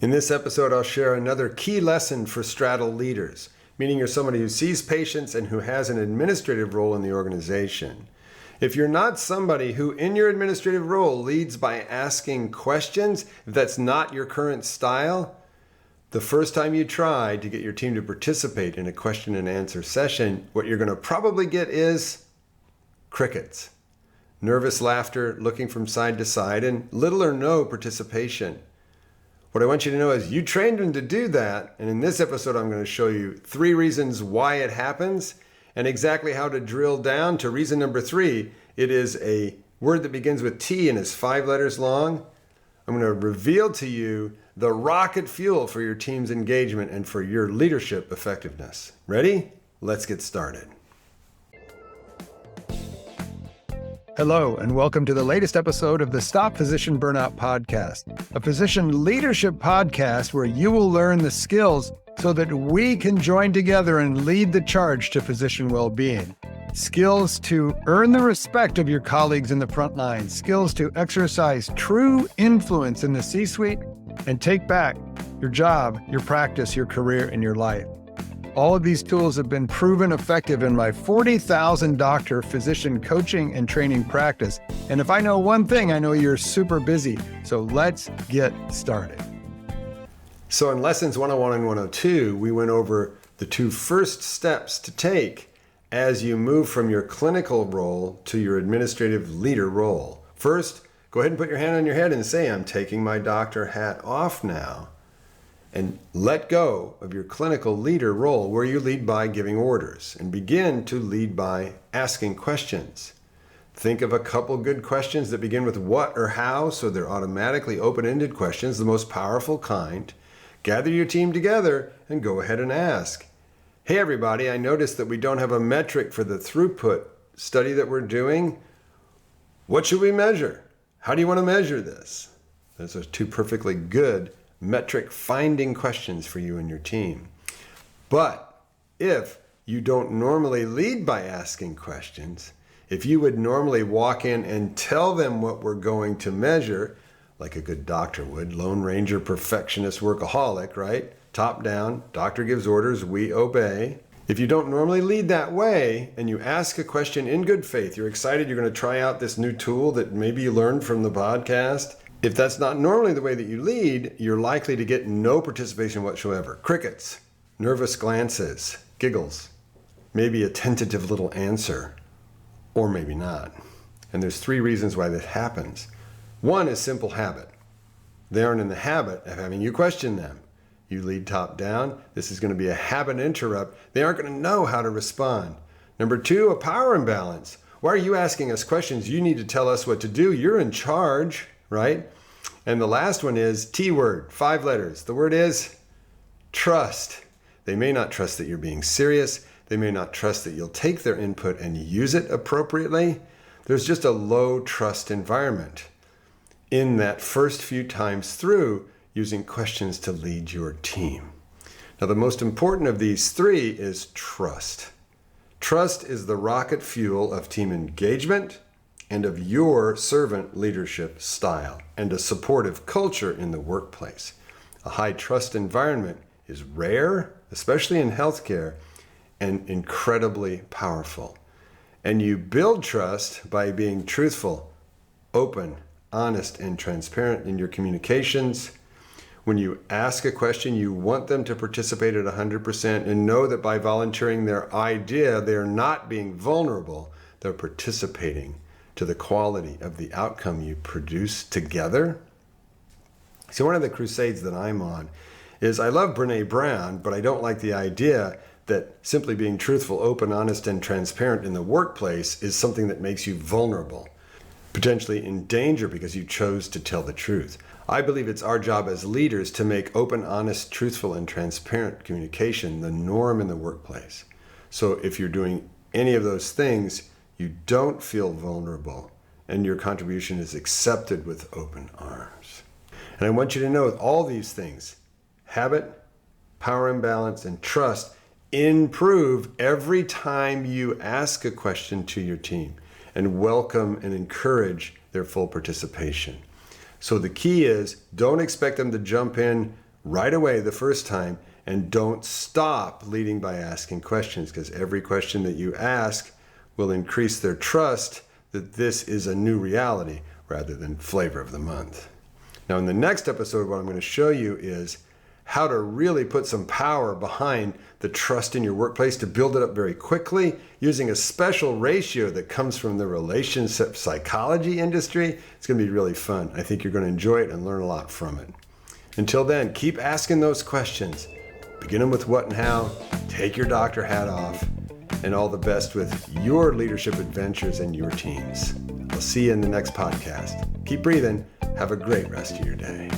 In this episode, I'll share another key lesson for straddle leaders, meaning you're somebody who sees patients and who has an administrative role in the organization. If you're not somebody who in your administrative role leads by asking questions, if that's not your current style, the first time you try to get your team to participate in a question and answer session, what you're going to probably get is crickets, nervous laughter, looking from side to side, and little or no participation. What I want you to know is you trained them to do that, and in this episode I'm going to show you 3 reasons why it happens and exactly how to drill down to reason number 3. It is a word that begins with T and is 5 letters long. I'm going to reveal to you the rocket fuel for your team's engagement and for your leadership effectiveness. Ready? Let's get started. Hello, and welcome to the latest episode of the Stop Physician Burnout Podcast, a physician leadership podcast where you will learn the skills so that we can join together and lead the charge to physician well-being. Skills to earn the respect of your colleagues in the front line, skills to exercise true influence in the C-suite, and take back your job, your practice, your career, and your life. All of these tools have been proven effective in my 40,000 doctor physician coaching and training practice. And if I know one thing, I know you're super busy. So let's get started. So in lessons 101 and 102, we went over the 2 first steps to take as you move from your clinical role to your administrative leader role. First, go ahead and put your hand on your head and say, I'm taking my doctor hat off now. And let go of your clinical leader role where you lead by giving orders and begin to lead by asking questions. Think of a couple good questions that begin with what or how, so they're automatically open-ended questions, the most powerful kind. Gather your team together and go ahead and ask. Hey everybody, I noticed that we don't have a metric for the throughput study that we're doing. What should we measure? How do you want to measure this? Those are 2 perfectly good metric finding questions for you and your team. But if you don't normally lead by asking questions, if you would normally walk in and tell them what we're going to measure, like a good doctor would, Lone Ranger, perfectionist, workaholic, right? Top down, doctor gives orders, we obey. If you don't normally lead that way and you ask a question in good faith, you're excited, you're going to try out this new tool that maybe you learned from the podcast. If that's not normally the way that you lead, you're likely to get no participation whatsoever. Crickets, nervous glances, giggles, maybe a tentative little answer, or maybe not. And there's 3 reasons why that happens. 1 is simple habit. They aren't in the habit of having you question them. You lead top down, this is going to be a habit interrupt. They aren't going to know how to respond. Number 2, a power imbalance. Why are you asking us questions? You need to tell us what to do. You're in charge, right? And the last one is T word, 5 letters. The word is trust. They may not trust that you're being serious. They may not trust that you'll take their input and use it appropriately. There's just a low trust environment in that first few times through using questions to lead your team. Now, the most important of these 3 is trust. Trust is the rocket fuel of team engagement and of your servant leadership style and a supportive culture in the workplace. A high trust environment is rare, especially in healthcare, and incredibly powerful. And you build trust by being truthful, open, honest, and transparent in your communications. When you ask a question, you want them to participate at 100% and know that by volunteering their idea, they're not being vulnerable, they're participating to the quality of the outcome you produce together. So one of the crusades that I'm on is I love Brene Brown, but I don't like the idea that simply being truthful, open, honest, and transparent in the workplace is something that makes you vulnerable, potentially in danger because you chose to tell the truth. I believe it's our job as leaders to make open, honest, truthful, and transparent communication the norm in the workplace. So if you're doing any of those things, you don't feel vulnerable and your contribution is accepted with open arms. And I want you to know all these things, habit, power imbalance, and trust, improve every time you ask a question to your team and welcome and encourage their full participation. So the key is, don't expect them to jump in right away the first time, and don't stop leading by asking questions, because every question that you ask will increase their trust that this is a new reality rather than flavor of the month. Now, in the next episode, what I'm going to show you is how to really put some power behind the trust in your workplace to build it up very quickly using a special ratio that comes from the relationship psychology industry. It's going to be really fun. I think you're going to enjoy it and learn a lot from it. Until then, keep asking those questions. Begin them with what and how. Take your doctor hat off. And all the best with your leadership adventures and your teams. I'll see you in the next podcast. Keep breathing. Have a great rest of your day.